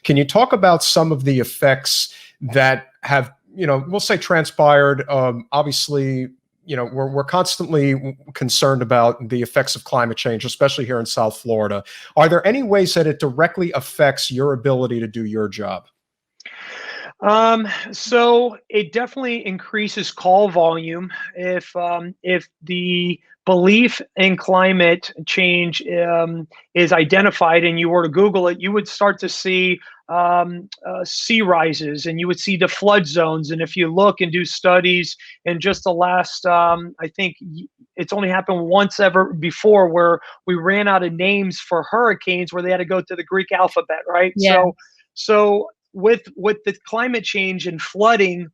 Can you talk about some of the effects that have, we'll say transpired? Obviously, we're constantly concerned about the effects of climate change, especially here in South Florida. Are there any ways that it directly affects your ability to do your job? So it definitely increases call volume if the belief in climate change is identified and you were to Google it, you would start to see sea rises, and you would see the flood zones. And if you look and do studies in just the last, I think it's only happened once ever before, where we ran out of names for hurricanes where they had to go to the Greek alphabet, right? Yeah. So with the climate change and flooding,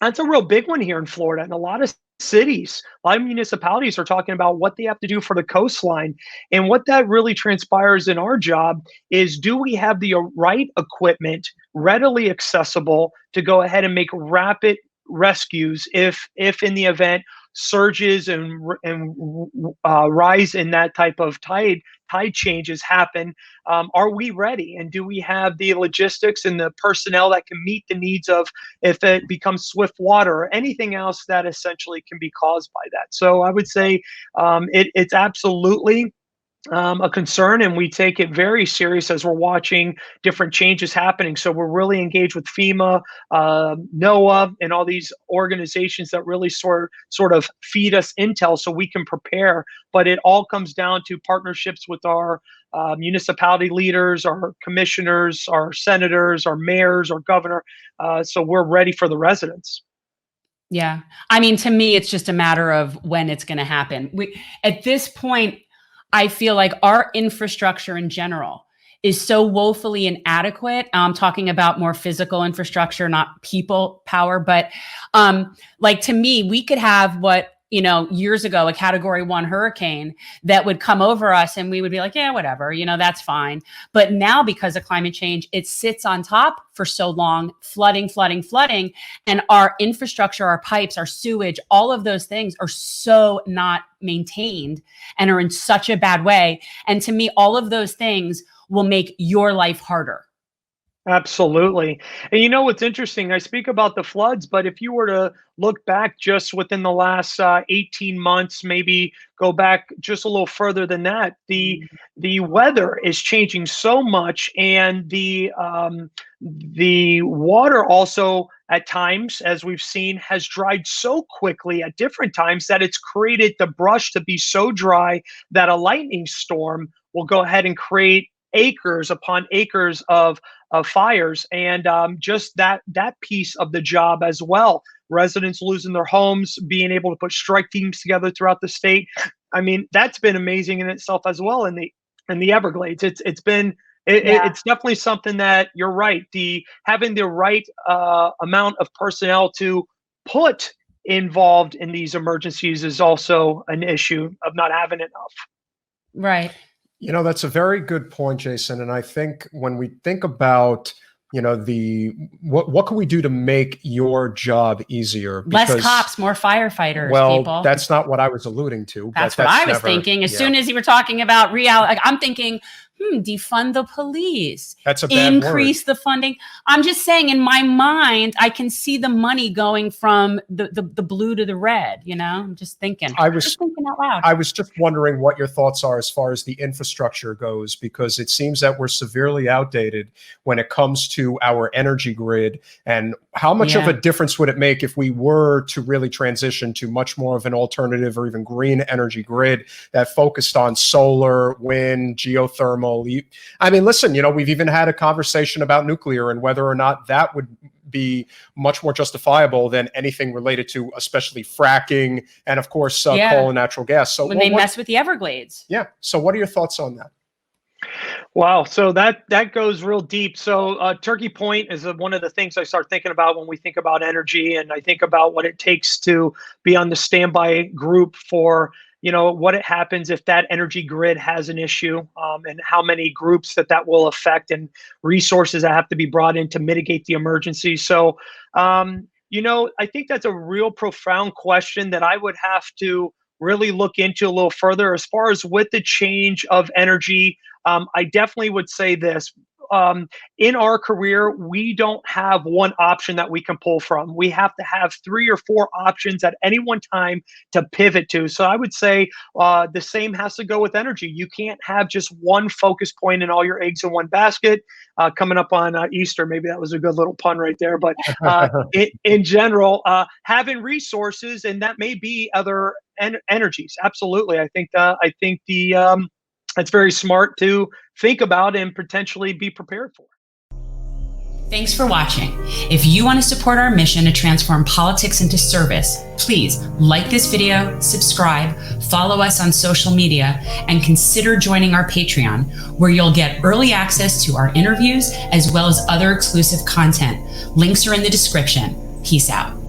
that's a real big one here in Florida. And a lot of cities, a lot of municipalities are talking about what they have to do for the coastline. And what that really transpires in our job is, do we have the right equipment readily accessible to go ahead and make rapid rescues if in the event surges and rise in that type of tide changes happen? Are we ready, and do we have the logistics and the personnel that can meet the needs of if it becomes swift water or anything else that essentially can be caused by that? So I would say it's absolutely a concern, and we take it very serious as we're watching different changes happening. So we're really engaged with FEMA, NOAA, and all these organizations that really sort of feed us intel so we can prepare. But it all comes down to partnerships with our municipality leaders, our commissioners, our senators, our mayors, our governor. So we're ready for the residents. Yeah. I mean, to me, it's just a matter of when it's going to happen. At this point, I feel like our infrastructure in general is so woefully inadequate. I'm talking about more physical infrastructure, not people power. But like, to me, we could have what, years ago, a Category 1 hurricane that would come over us and we would be like, yeah, whatever, that's fine. But now, because of climate change, it sits on top for so long, flooding. And our infrastructure, our pipes, our sewage, all of those things are so not maintained and are in such a bad way. And to me, all of those things will make your life harder. Absolutely. And what's interesting, I speak about the floods, but if you were to look back just within the last 18 months, maybe go back just a little further than that, the weather is changing so much, and the water also at times, as we've seen, has dried so quickly at different times that it's created the brush to be so dry that a lightning storm will go ahead and create acres upon acres of fires. And just that piece of the job as well, residents losing their homes, being able to put strike teams together throughout the state. I mean, that's been amazing in itself as well. In the Everglades, it's definitely something that, you're right, having the right amount of personnel to put involved in these emergencies is also an issue of not having enough. Right. That's a very good point, Jason. And I think when we think about, what can we do to make your job easier? Less cops, more firefighters. Well, people. That's not what I was alluding to. That's what I was thinking. As soon as you were talking about reality, I'm thinking, defund the police. That's a bad increase word. The funding. I'm just saying, in my mind, I can see the money going from the blue to the red. I'm just thinking. Just thinking out loud. I was just wondering what your thoughts are as far as the infrastructure goes, because it seems that we're severely outdated when it comes to our energy grid. And how much of a difference would it make if we were to really transition to much more of an alternative or even green energy grid that focused on solar, wind, geothermal? I mean, listen, we've even had a conversation about nuclear and whether or not that would be much more justifiable than anything related to, especially fracking and, of course, coal and natural gas. So when they mess with the Everglades. Yeah. So what are your thoughts on that? Wow. So that goes real deep. So Turkey Point is one of the things I start thinking about when we think about energy, and I think about what it takes to be on the standby group for what it happens if that energy grid has an issue, and how many groups that will affect, and resources that have to be brought in to mitigate the emergency. So, I think that's a real profound question that I would have to really look into a little further. As far as with the change of energy, I definitely would say this. in our career, we don't have one option that we can pull from. We have to have 3 or 4 options at any one time to pivot to. So I would say the same has to go with energy. You can't have just one focus point and all your eggs in one basket. Coming up on Easter, maybe that was a good little pun right there. But in general, having resources, and that may be other energies. Absolutely, I think it's very smart to think about and potentially be prepared for. Thanks for watching. If you want to support our mission to transform politics into service, please like this video, subscribe, follow us on social media, and consider joining our Patreon, where you'll get early access to our interviews as well as other exclusive content. Links are in the description. Peace out.